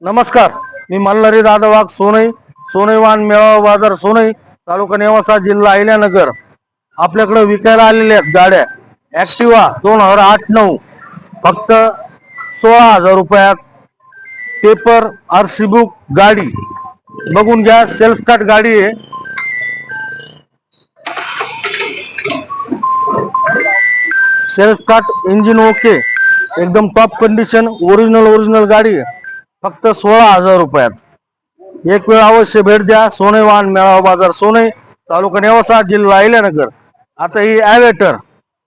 नमस्कार, मी मल्हारी दादा वाघ सोनई, सोनई वाहन मेळावा बाजार सोनई, तालुका नेवासा, जिल्हा अहिल्यानगर. आपल्याकडे विकायला आलेल्या आहेत गाड्या. ऍक्टिवा 2008-9 फक्त 16,000 रुपयात. पेपर आरसी बुक गाडी बघून घ्या. सेल्फ स्टार्ट गाडी आहे. सेल्फ स्टार्ट, इंजिन ओके, एकदम टॉप कंडिशन, ओरिजिनल गाडी आहे. फक्त 16,000 रुपयात. एक वेळ अवश्य भेट द्या. सोनई वाहन मेळावा बाजार सोनई, तालुका नेवासा, जिल्हा अहिल्यानगर. आता ही ॲव्हेटर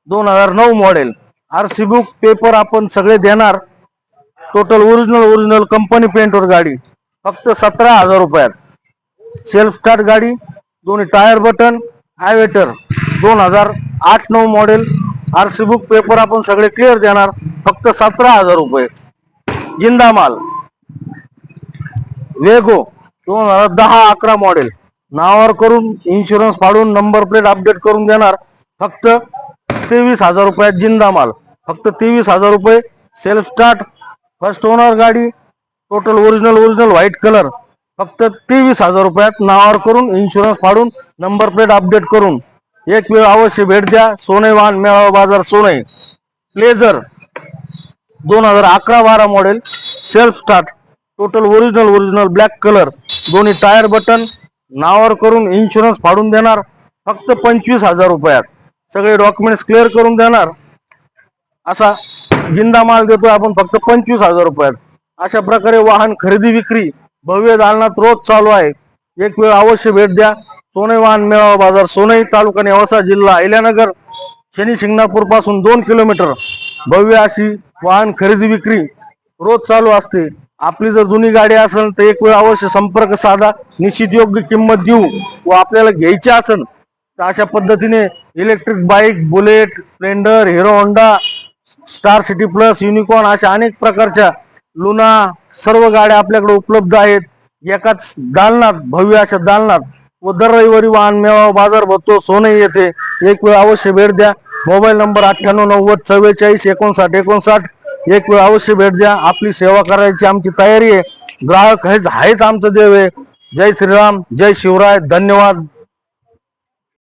2009 मॉडेल, आरसी बुक पेपर आपण सगळे देणार. टोटल ओरिजिनल कंपनी पेंटवर गाडी फक्त 17,000 रुपयात. सेल्फ स्टार्ट गाडी, दोन्ही tyre button, Aviator 2008-9 model, RC book paper आपण सगळे क्लिअर देणार. फक्त 17,000 रुपये. जिंदा माल. वेगो 2010-11 मॉडेल, नावावर करून इन्शुरन्स फाडून नंबर प्लेट अपडेट करून देणार. फक्त 23,000 रुपयात. जिंदा माल फक्त 23,000 रुपये. सेल्फ स्टार्ट, फर्स्ट ओनर गाडी, टोटल ओरिजिनल व्हाईट कलर, फक्त 23,000 रुपयात. नावावर करून इन्शुरन्स फाडून नंबर प्लेट अपडेट करून. एक वेळ अवश्य भेट द्या. सोनई वाहन मेळावा बाजार Sonai. Pleasure 2011-12 model, self start, total original black colour, दोन्ही टायर बटन, नावावर करून इन्शुरन्स फाडून देणार. फक्त 25,000 रुपयात. सगळे डॉक्युमेंट्स क्लिअर करून देणार. असा जिंदा माल देतोय आपण फक्त 25,000 रुपयात. अशा प्रकारे वाहन खरेदी विक्री भव्य दालनात रोज चालू आहे. एक वेळ अवश्य भेट द्या. सोनई वाहन मेळावा बाजार सोनई, तालुका नेवासा, जिल्हा अहिल्यानगर. शनी शिंगणापूर पासून 2 किलोमीटर. भव्य अशी वाहन खरेदी विक्री रोज चालू असते. आपली जर जुनी गाडी असेल तर एक वेळ अवश्य संपर्क साधा. निश्चित योग्य किंमत देऊ. व आपल्याला घ्यायची असेल तर अशा पद्धतीने electric bike, bullet, Splendor, hero Honda, star city plus, unicorn अशा अनेक प्रकारच्या, लुना, सर्व गाड्या आपल्याकडे उपलब्ध आहेत. एकाच दालनात, भव्य अशा दालनात. व दर रविवारी वाहन मेळावा बाजार भरतो सोनई येथे. एक वेळ अवश्य भेट द्या. Mobile number 9890445959. एक वेळ अवश्य भेट द्या. आपली सेवा करायची आमची तयारी आहे. ग्राहक हेच आमचं देव आहे. जय श्रीराम, जय शिवराय. धन्यवाद.